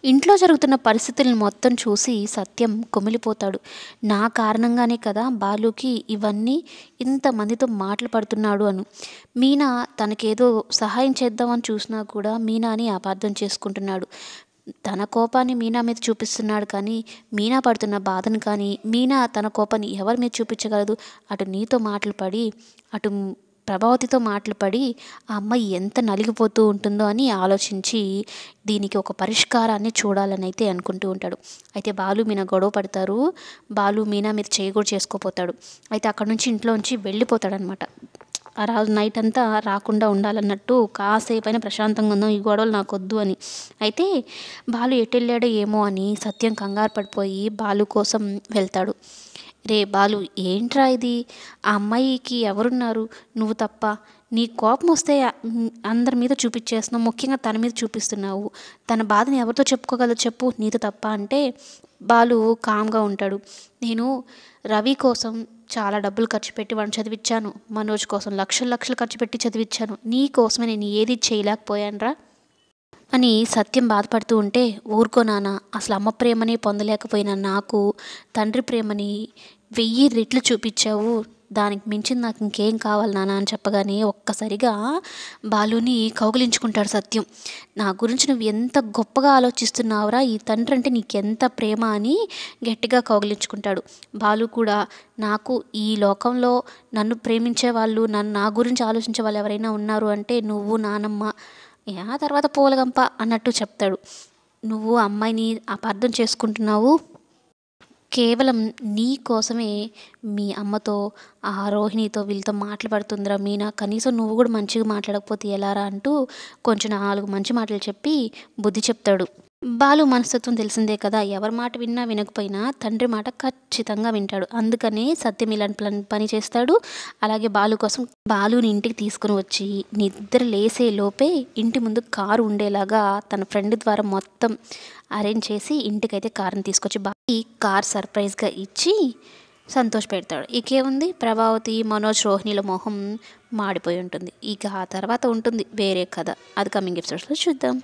ఇంట్లో జరుగుతున్న పరిస్థితులను మొత్తం చూసి సత్యం కుమిలిపోతాడు. నా కారణంగానే కదా బాలుకి ఇవన్నీ ఇంతమందితో మాటలు పడుతున్నాడు అను. మీనా తనకేదో సహాయం చేద్దామని చూసినా కూడా మీనాని అపార్థం చేసుకుంటున్నాడు. తన కోపాన్ని మీనా మీద చూపిస్తున్నాడు కానీ, మీనా పడుతున్న బాధను కానీ, మీనా తన కోపాన్ని ఎవరి మీద చూపించగలదు? అటు నీతో మాటలు పడి, అటు ప్రభావతితో మాటలు పడి, ఆ అమ్మాయి ఎంత నలిగిపోతూ ఉంటుందో అని ఆలోచించి, దీనికి ఒక పరిష్కారాన్ని చూడాలని అయితే అనుకుంటూ ఉంటాడు. అయితే బాలు, మీనా గొడవ పడతారు. బాలు మీనా మీద చేయి కూడా చేసుకోపోతాడు. అయితే అక్కడి నుంచి ఇంట్లోంచి వెళ్ళిపోతాడనమాట. ఆ రోజు నైట్ అంతా రాకుండా ఉండాలన్నట్టు కాసేపైనా ప్రశాంతంగా ఉందాం, ఈ గొడవలు నాకొద్దు అని. అయితే బాలు ఎటెళ్ళాడో ఏమో అని సత్యం కంగారు పడిపోయి బాలు కోసం వెళ్తాడు. రే బాలు, ఏంట్రా ఇది? ఆ అమ్మాయికి ఎవరున్నారు? నువ్వు తప్ప. నీ కోపం వస్తే అందరి మీద చూపించేస్తున్నావు, ముఖ్యంగా తన మీద చూపిస్తున్నావు. తన బాధని ఎవరితో చెప్పుకోగలదు చెప్పు, నీతో తప్ప అంటే బాలు కామ్గా ఉంటాడు. నేను రవి కోసం చాలా డబ్బులు ఖర్చు పెట్టి వాడిని చదివించాను. మనోజ్ కోసం లక్షలు లక్షలు ఖర్చు పెట్టి చదివించాను. నీ కోసమే నేను ఏది చేయలేకపోయానురా అని సత్యం బాధపడుతూ ఉంటే, ఊరుకో నాన్న, అసలు అమ్మ ప్రేమని పొందలేకపోయిన నాకు తండ్రి ప్రేమని 1000 రెట్లు చూపించావు. దానికి మించింది నాకు ఇంకేం కావాలి నాన్న అని చెప్పగానే ఒక్కసారిగా బాలుని కౌగిలించుకుంటాడు సత్యం. నా గురించి నువ్వు ఎంత గొప్పగా ఆలోచిస్తున్నావురా, ఈ తండ్రి అంటే నీకెంత ప్రేమ అని గట్టిగా కౌగిలించుకుంటాడు. బాలు కూడా, నాకు ఈ లోకంలో నన్ను ప్రేమించే వాళ్ళు, నా గురించి ఆలోచించే వాళ్ళు ఎవరైనా ఉన్నారు అంటే నువ్వు, నానమ్మ, ఆ తర్వాత పూలగంప అన్నట్టు చెప్తాడు. నువ్వు అమ్మాయిని అపార్థం చేసుకుంటున్నావు. కేవలం నీ కోసమే మీ అమ్మతో, ఆ రోహిణితో, వీళ్ళతో మాటలు పడుతుందిరా మీనా. కనీసం నువ్వు కూడా మంచిగా మాట్లాడకపోతే ఎలారా అంటూ కొంచెం 4 మంచి మాటలు చెప్పి బుద్ధి చెప్తాడు. బాలు మనస్తత్వం తెలిసిందే కదా, ఎవరి మాట విన్నా వినకపోయినా తండ్రి మాట ఖచ్చితంగా వింటాడు. అందుకనే సత్యం ఇలాంటి పని చేస్తాడు. అలాగే బాలు కోసం బాలుని ఇంటికి తీసుకుని వచ్చి నిద్ర లేసే లోపే ఇంటి ముందు కారు ఉండేలాగా తన ఫ్రెండ్ ద్వారా మొత్తం అరేంజ్ చేసి ఇంటికైతే కారుని తీసుకొచ్చి ఈ కార్ సర్ప్రైజ్గా ఇచ్చి సంతోష పెడతాడు. ఇకేముంది, ప్రభావతి, మనోజ్, రోహిణిల మొహం మాడిపోయి ఉంటుంది. ఇక ఆ తర్వాత ఉంటుంది వేరే కథ. అది కమింగ్ ఎపిసోడ్స్లో చూద్దాం.